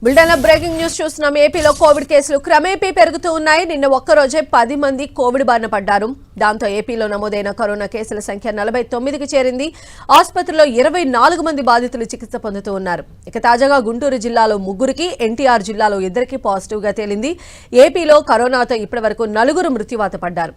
బులెటిన్లో breaking news చూస్తున్నాం. ఏపీలో కోవిడ్ కేసులు క్రమేపీ పెరుగుతూ ఉన్నాయి. నిన్న ఒక్కరోజే 10 మంది కోవిడ్ బారిన పడ్డారు. దాంతో ఏపీలో నమోదైన కరోనా కేసుల సంఖ్య 49కి చేరింది. ఆసుపత్రిలో 24 మంది బాధితులు చికిత్స పొందుతూ ఉన్నారు. ఇక తాజాగా గుంటూరు జిల్లాలో 3కి, ఎన్టీఆర్ జిల్లాలో 2కి పాజిటివ్గా తేలింది. ఏపీలో కరోనాతో ఇప్పటివరకు 4 మృత్యువాత పడ్డారు.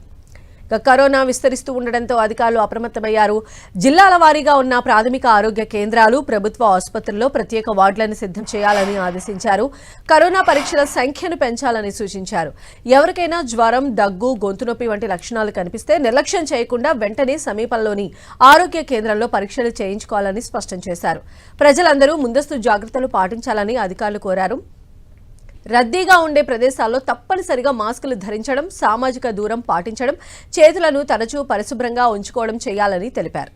కరోనా విస్తరిస్తూ ఉండడంతో అధికారులు అప్రమత్తమయ్యారు. జిల్లాల వారీగా ఉన్న ప్రాథమిక ఆరోగ్య కేంద్రాలు, ప్రభుత్వ ఆసుపత్రుల్లో ప్రత్యేక వార్డులను సిద్ధం చేయాలని ఆదేశించారు. కరోనా పరీక్షల సంఖ్యను పెంచాలని సూచించారు. ఎవరికైనా జ్వరం, దగ్గు, గొంతు నొప్పి వంటి లక్షణాలు కనిపిస్తే నిర్లక్ష్యం చేయకుండా వెంటనే సమీపంలోని ఆరోగ్య కేంద్రంలో పరీక్షలు చేయించుకోవాలని స్పష్టం చేశారు. ప్రజలందరూ ముందస్తు జాగ్రత్తలు పాటించాలని అధికారులు కోరారు. రద్దీగా ఉండే ప్రదేశాల్లో తప్పనిసరిగా మాస్కులు ధరించడం, సామాజిక దూరం పాటించడం, చేతులను తరచూ పరిశుభ్రంగా ఉంచుకోవడం చేయాలని తెలిపారు.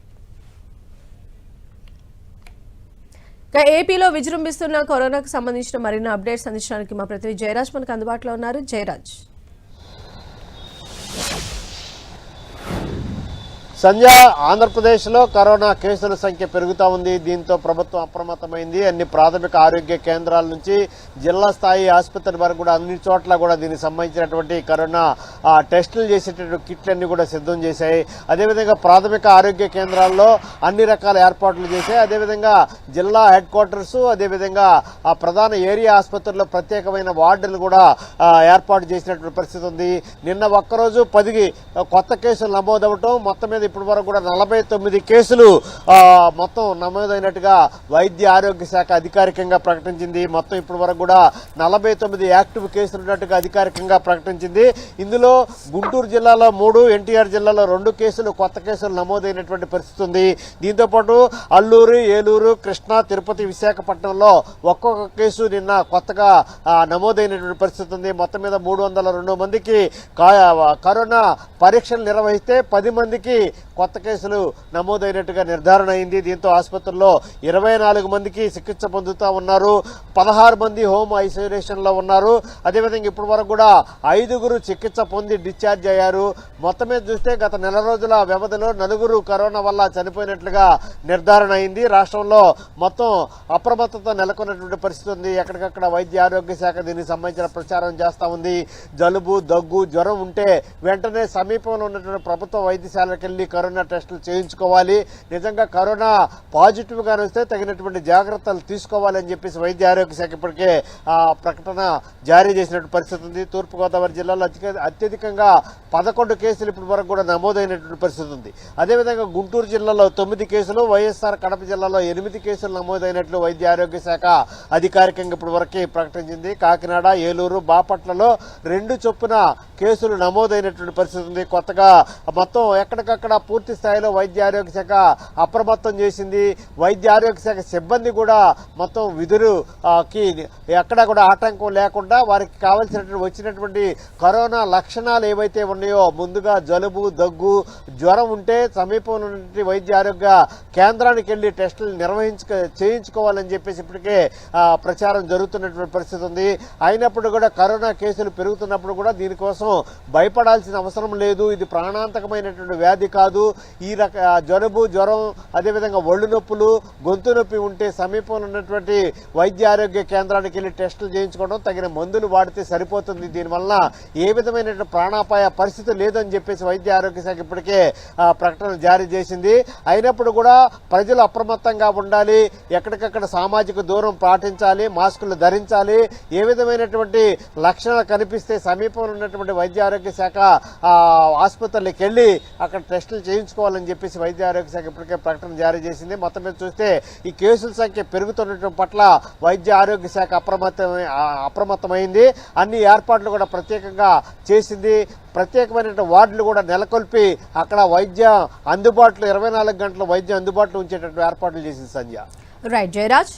ఏపీలో విజృంభిస్తున్న కరోనాకు సంబంధించిన మరిన్ని అప్డేట్స్ అందించడానికి మా ప్రతినిధి జయరాజ్ మనకు అందుబాటులో ఉన్నారు. జయరాజ్. సంధ్య, ఆంధ్రప్రదేశ్లో కరోనా కేసుల సంఖ్య పెరుగుతూ ఉంది. దీంతో ప్రభుత్వం అప్రమత్తమైంది. అన్ని ప్రాథమిక ఆరోగ్య కేంద్రాల నుంచి జిల్లా స్థాయి ఆసుపత్రి వరకు కూడా అన్ని చోట్ల కూడా దీనికి సంబంధించినటువంటి కరోనా టెస్టులు చేసేటటువంటి కిట్లన్నీ కూడా సిద్ధం చేశాయి. అదేవిధంగా ప్రాథమిక ఆరోగ్య కేంద్రాల్లో అన్ని రకాల ఏర్పాట్లు చేశాయి. అదేవిధంగా జిల్లా హెడ్ క్వార్టర్స్, అదేవిధంగా ఆ ప్రధాన ఏరియా ఆసుపత్రుల్లో ప్రత్యేకమైన వార్డులు కూడా ఏర్పాటు చేసినటువంటి పరిస్థితి ఉంది. నిన్న ఒక్కరోజు 10 కొత్త కేసులు నమోదవటం, మొత్తం మీద ఇప్పటి వరకు కూడా 49 కేసులు మొత్తం నమోదైనట్టుగా వైద్య ఆరోగ్య శాఖ అధికారికంగా ప్రకటించింది. మొత్తం ఇప్పటి వరకు కూడా 49 యాక్టివ్ కేసులు ఉన్నట్టుగా అధికారికంగా ప్రకటించింది. ఇందులో గుంటూరు జిల్లాలో 3, ఎన్టీఆర్ జిల్లాలో 2 కేసులు, కొత్త కేసులు నమోదైనటువంటి పరిస్థితి ఉంది. దీంతో పాటు అల్లూరు, ఏలూరు, కృష్ణా, తిరుపతి, విశాఖపట్నంలో ఒక్కొక్క కేసు నిన్న కొత్తగా నమోదైనటువంటి పరిస్థితి ఉంది. మొత్తం మీద 302 మందికి కరోనా పరీక్షలు నిర్వహిస్తే 10 మందికి కొత్త కేసులు నమోదైనట్టుగా నిర్ధారణ అయింది. దీంతో ఆసుపత్రుల్లో 24 మందికి చికిత్స పొందుతూ ఉన్నారు. 16 మంది హోమ్ ఐసోలేషన్ లో ఉన్నారు. అదేవిధంగా ఇప్పటి వరకు కూడా 5 చికిత్స పొంది డిశ్చార్జ్ అయ్యారు. మొత్తం మీద చూస్తే గత నెల రోజుల వ్యవధిలో 4 కరోనా వల్ల చనిపోయినట్లుగా నిర్ధారణ అయింది. రాష్ట్రంలో మొత్తం అప్రమత్తత నెలకొన్నటువంటి పరిస్థితి ఉంది. ఎక్కడికక్కడ వైద్య ఆరోగ్య శాఖ దీనికి సంబంధించిన ప్రచారం చేస్తూ ఉంది. జలుబు, దగ్గు, జ్వరం ఉంటే వెంటనే సమీపంలో ఉన్నటువంటి ప్రభుత్వ వైద్యశాలకు వెళ్లి కరోనా టెస్టులు చేయించుకోవాలి. నిజంగా కరోనా పాజిటివ్ గా వస్తే తగినటువంటి జాగ్రత్తలు తీసుకోవాలని చెప్పేసి వైద్య ఆరోగ్య శాఖ ఇప్పటికే ప్రకటన జారీ చేసినటువంటి పరిస్థితి ఉంది. తూర్పుగోదావరి జిల్లాలో అత్యధికంగా 11 కేసులు ఇప్పటి వరకు కూడా నమోదైనటువంటి పరిస్థితి ఉంది. అదేవిధంగా గుంటూరు జిల్లాలో 9 కేసులు, వైఎస్ఆర్ కడప జిల్లాలో 8 కేసులు నమోదైనట్లు వైద్య ఆరోగ్య శాఖ అధికారికంగా ఇప్పటి వరకు ప్రకటించింది. కాకినాడ, ఏలూరు, బాపట్లలో 2 చొప్పున కేసులు నమోదైనటువంటి పరిస్థితి ఉంది. కొత్తగా మొత్తం ఎక్కడికక్కడ పూర్తి స్థాయిలో వైద్య ఆరోగ్య శాఖ అప్రమత్తం చేసింది. వైద్య ఆరోగ్య శాఖ సిబ్బంది కూడా మొత్తం విధులుకి ఎక్కడ కూడా ఆటంకం లేకుండా వారికి కావాల్సినటువంటి వచ్చినటువంటి కరోనా లక్షణాలు ఏవైతే ఉన్నాయో, ముందుగా జలుబు, దగ్గు, జ్వరం ఉంటే సమీపంలో ఉన్నటువంటి వైద్య ఆరోగ్య కేంద్రానికి వెళ్లి టెస్టులు చేయించుకోవాలని చెప్పేసి ఇప్పటికే ప్రచారం జరుగుతున్నటువంటి పరిస్థితి ఉంది. అయినప్పుడు కూడా కరోనా కేసులు పెరుగుతున్నప్పుడు కూడా దీనికోసం భయపడాల్సిన అవసరం లేదు. ఇది ప్రాణాంతకమైనటువంటి వ్యాధి కాదు. ఈ జలుబు, జ్వరం, అదేవిధంగా ఒళ్ళు నొప్పులు, గొంతు నొప్పి ఉంటే సమీపంలో ఉన్నటువంటి వైద్య ఆరోగ్య కేంద్రానికి వెళ్లి టెస్టులు చేయించుకోవడం, తగిన మందులు వాడితే సరిపోతుంది. దీనివల్ల ఏ విధమైనటువంటి ప్రాణాపాయ పరిస్థితి లేదని చెప్పేసి వైద్య ఆరోగ్య శాఖ ఇప్పటికే ప్రకటన జారీ చేసింది. అయినప్పుడు కూడా ప్రజలు అప్రమత్తంగా ఉండాలి. ఎక్కడికక్కడ సామాజిక దూరం పాటించాలి, మాస్కులు ధరించాలి. ఏ విధమైనటువంటి లక్షణాలు కనిపిస్తే సమీపంలో ఉన్నటువంటి వైద్య ఆరోగ్య శాఖ ఆసుపత్రులకు వెళ్లి అక్కడ టెస్టులు చేయించుకోవాలని చెప్పేసి వైద్య ఆరోగ్య శాఖ ఇప్పటికే ప్రకటన జారీ చేసింది. మొత్తం మీద చూస్తే ఈ కేసుల సంఖ్య పెరుగుతున్నటువంటి పట్ల వైద్య ఆరోగ్య శాఖ అప్రమత్తమైంది. అన్ని ఏర్పాట్లు కూడా ప్రత్యేకంగా చేసింది. ప్రత్యేకమైన వార్డులు కూడా నెలకొల్పి అక్కడ వైద్య అందుబాటులో 24 గంటల వైద్యం అందుబాటులో ఉంచేటటువంటి ఏర్పాట్లు చేసింది. సంధ్య. రైట్ జయరాజ్.